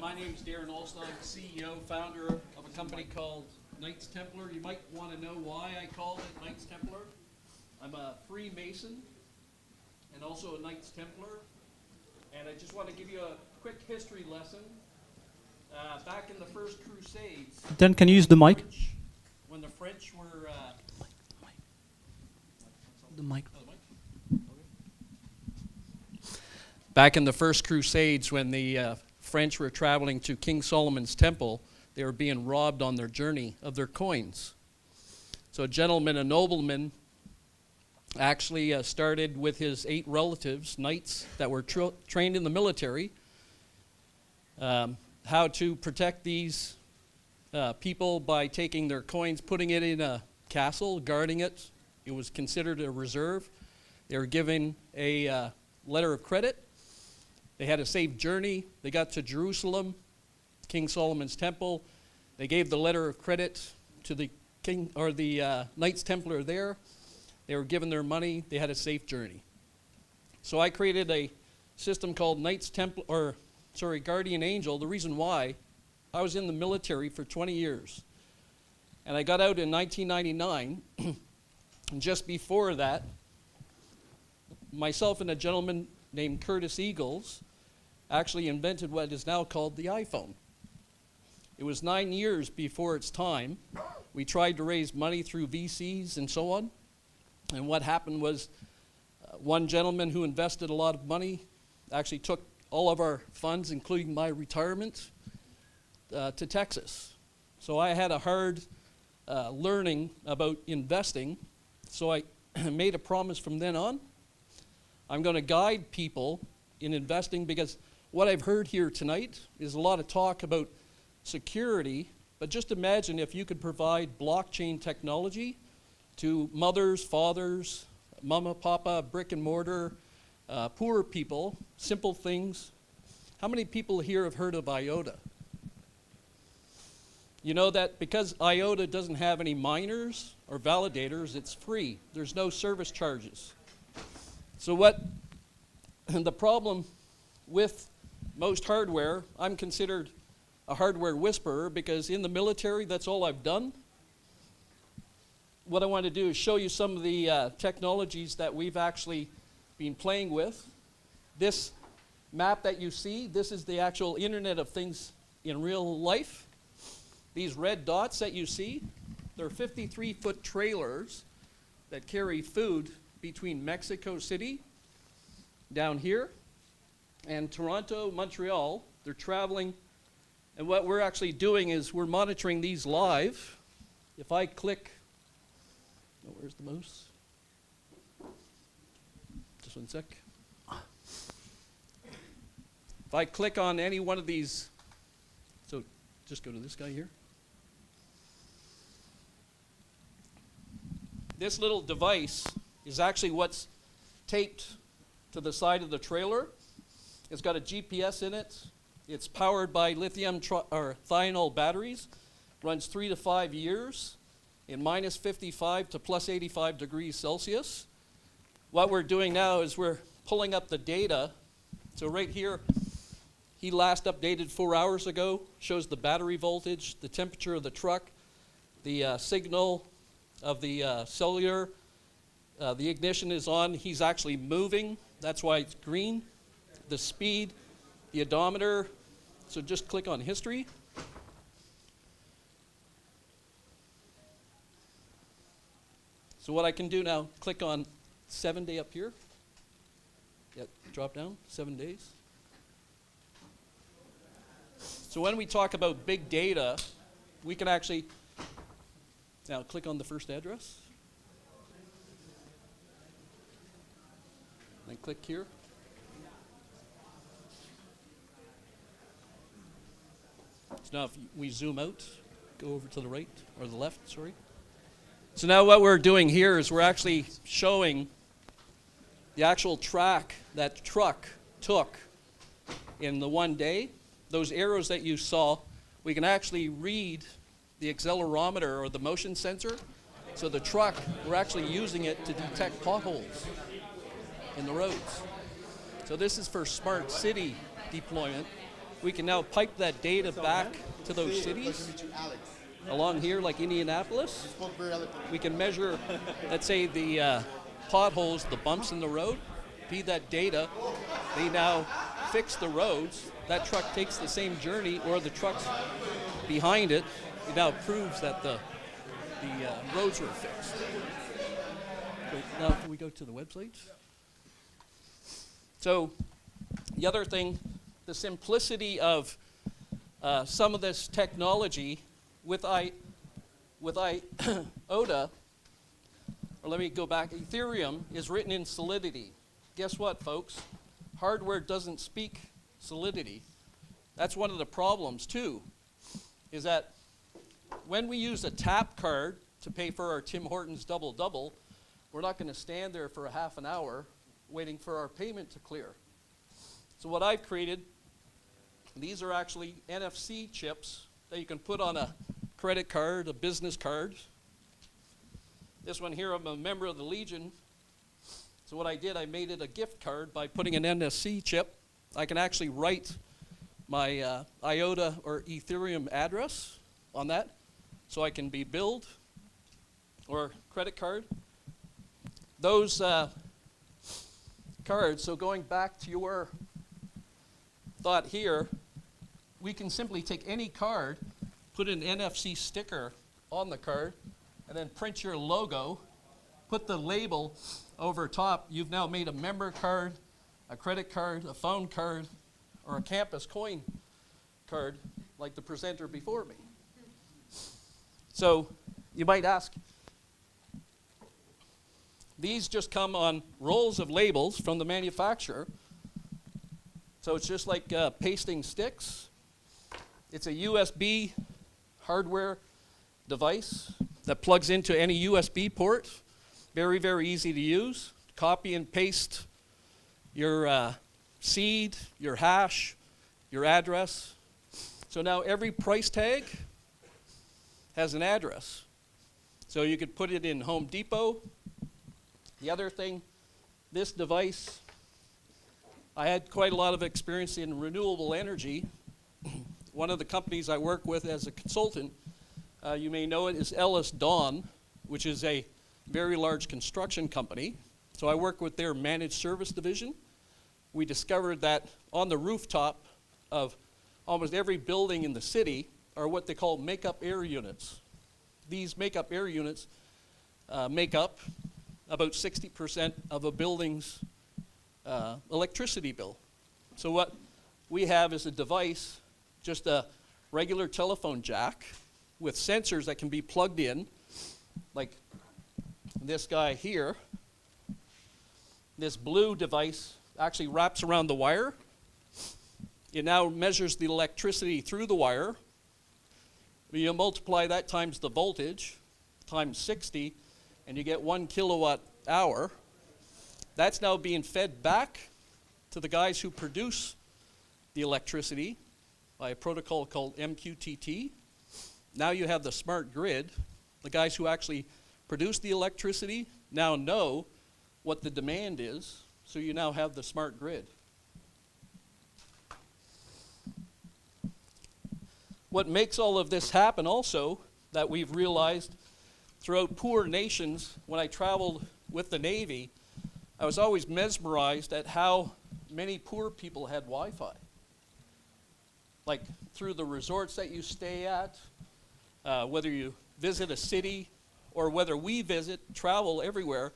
My name's Darren Olson. I'm CEO, founder of a company called Knights Templar. You might want to know why I called it Knights Templar. I'm a Freemason and also a Knights Templar. And I just want to give you a quick history lesson. Back in the First Crusades. Dan, can you use the mic? When the French were... The mic. Back in the First Crusades, when the French were traveling to King Solomon's temple, they were being robbed on their journey of their coins. So a gentleman, a nobleman, actually started with his 8 relatives, knights that were trained in the military, how to protect these people by taking their coins, putting it in a castle, guarding it. It was considered a reserve. They were given a letter of credit. They had a safe journey. They got to Jerusalem, King Solomon's temple. They gave the letter of credit to the king or the Knights Templar there. They were given their money. They had a safe journey. So I created a system called Knights Templar, Guardian Angel. The reason why, I was in the military for 20 years. And I got out in 1999. And just before that, myself and a gentleman named Curtis Eagles actually invented what is now called the iPhone. It was 9 years before its time. We tried to raise money through VCs and so on. And what happened was one gentleman who invested a lot of money actually took all of our funds, including my retirement, to Texas. So I had a hard learning about investing. So I made a promise from then on. I'm going to guide people in investing, because what I've heard here tonight is a lot of talk about security, but just imagine if you could provide blockchain technology to mothers, fathers, mama, papa, brick and mortar, poor people, simple things. How many people here have heard of IOTA? You know that because IOTA doesn't have any miners or validators, it's free. There's no service charges. So the problem with most hardware, I'm considered a hardware whisperer because in the military, that's all I've done. What I want to do is show you some of the technologies that we've actually been playing with. This map that you see, this is the actual Internet of Things in real life. These red dots that you see, they're 53-foot trailers that carry food between Mexico City down here and Toronto, Montreal. They're traveling, and what we're actually doing is we're monitoring these live. If I click, oh, where's the mouse? Just one sec. If I click on any one of these, so just go to this guy here. This little device is actually what's taped to the side of the trailer. It's got a GPS in it. It's powered by lithium or thionyl batteries. Runs 3 to 5 years in minus 55 to plus 85 degrees Celsius. What we're doing now is we're pulling up the data. So right here, he last updated 4 hours ago, shows the battery voltage, the temperature of the truck, the signal of the cellular. The ignition is on. He's actually moving. That's why it's green. The speed, the odometer. So just click on history. So what I can do now, click on 7 day up here. Yeah, drop down, 7 days. So when we talk about big data, we can actually, now click on the first address. And click here. So now if we zoom out, go over to the right, or the left, sorry. So now what we're doing here is we're actually showing the actual track that truck took in the 1 day. Those arrows that you saw, we can actually read the accelerometer or the motion sensor. So the truck, we're actually using it to detect potholes in the roads. So this is for smart city deployment. we can now pipe that data back to those cities along here, like Indianapolis. We can measure, let's say, the potholes, the bumps in the road, feed that data. They now fix the roads. That truck takes the same journey, or the trucks behind it. It now proves that the roads were fixed. So now, can we go to the website? So, the other thing, the simplicity of some of this technology with IOTA, or let me go back, Ethereum is written in Solidity. Guess what, folks? Hardware doesn't speak Solidity. That's one of the problems, too, is that when we use a tap card to pay for our Tim Hortons double-double, we're not going to stand there for a half an hour waiting for our payment to clear. So what I've created, these are actually NFC chips that you can put on a credit card, a business card. This one here, I'm a member of the Legion. So what I did, I made it a gift card by putting an NFC chip. I can actually write my IOTA or Ethereum address on that, so I can be billed, or credit card. Those cards, so going back to your thought here, we can simply take any card, put an NFC sticker on the card, and then print your logo, put the label over top. You've now made a member card, a credit card, a phone card, or a campus coin card, like the presenter before me. So you might ask, these just come on rolls of labels from the manufacturer. So it's just like pasting sticks. It's a USB hardware device that plugs into any USB port. Very, very easy to use. Copy and paste your seed, your hash, your address. So now every price tag has an address. So you could put it in Home Depot. The other thing, this device, I had quite a lot of experience in renewable energy. One of the companies I work with as a consultant, you may know it, is Ellis Dawn, which is a very large construction company. So I work with their managed service division. We discovered that on the rooftop of almost every building in the city are what they call make-up air units. These make-up air units make up about 60% of a building's electricity bill. So what we have is a device, just a regular telephone jack with sensors that can be plugged in, like this guy here. This blue device actually wraps around the wire. It now measures the electricity through the wire. You multiply that times the voltage, times 60, and you get 1 kilowatt hour. That's now being fed back to the guys who produce the electricity by a protocol called MQTT. Now you have the smart grid. The guys who actually produce the electricity now know what the demand is, so you now have the smart grid. What makes all of this happen also, that we've realized throughout poor nations, when I traveled with the Navy, I was always mesmerized at how many poor people had Wi-Fi. Like through the resorts that you stay at, whether you visit a city or whether we travel everywhere,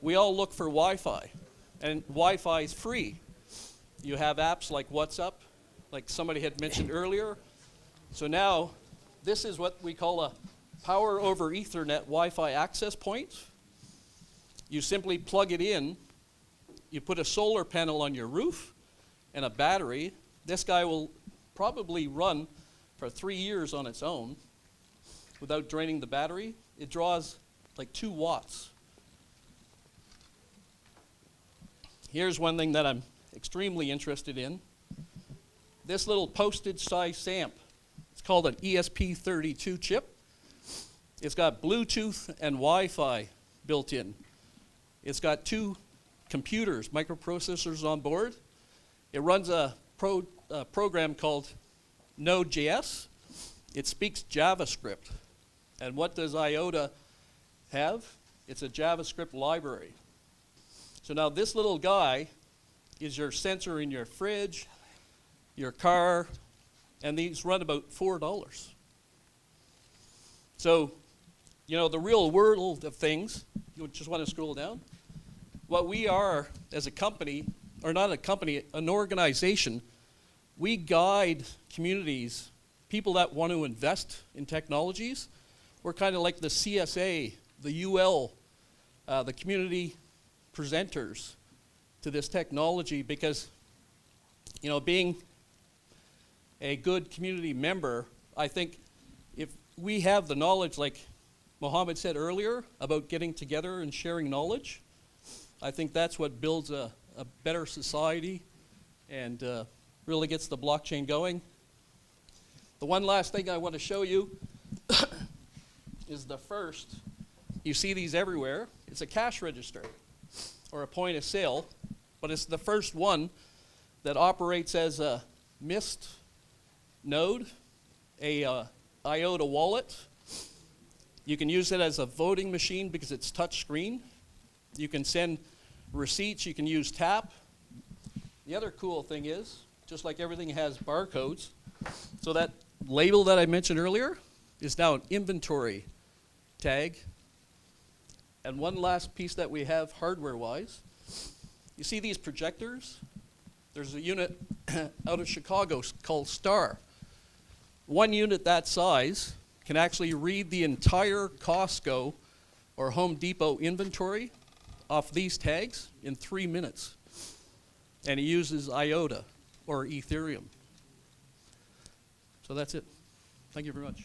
we all look for Wi-Fi. And Wi-Fi is free. You have apps like WhatsApp, like somebody had mentioned earlier. So now, this is what we call a Power over Ethernet Wi-Fi access point. You simply plug it in. You put a solar panel on your roof and a battery. This guy will probably run for 3 years on its own without draining the battery. It draws like 2 watts. Here's one thing that I'm extremely interested in. This little postage-size stamp. It's called an ESP32 chip. It's got Bluetooth and Wi-Fi built in. It's got 2 computers, microprocessors on board. It runs a a program called Node.js. It speaks JavaScript. And what does IOTA have? It's a JavaScript library. So now this little guy is your sensor in your fridge, your car, and these run about $4. So, you know, the real world of things, you just want to scroll down. What we are as a company, or not a company, an organization, we guide communities, people that want to invest in technologies. We're kind of like the CSA, the UL, the community presenters to this technology, because, you know, being a good community member, I think if we have the knowledge, like Mohammed said earlier, about getting together and sharing knowledge, I think that's what builds a better society and really gets the blockchain going. The one last thing I want to show you is the first. You see these everywhere. It's a cash register or a point of sale, but it's the first one that operates as a Mist node, a IOTA wallet. You can use it as a voting machine because it's touch screen. You can send receipts, you can use tap. The other cool thing is, just like everything has barcodes, so that label that I mentioned earlier is now an inventory tag. And one last piece that we have hardware-wise, you see these projectors? There's a unit out of Chicago called STAR. One unit that size can actually read the entire Costco or Home Depot inventory off these tags in 3 minutes. And it uses IOTA or Ethereum. So that's it. Thank you very much.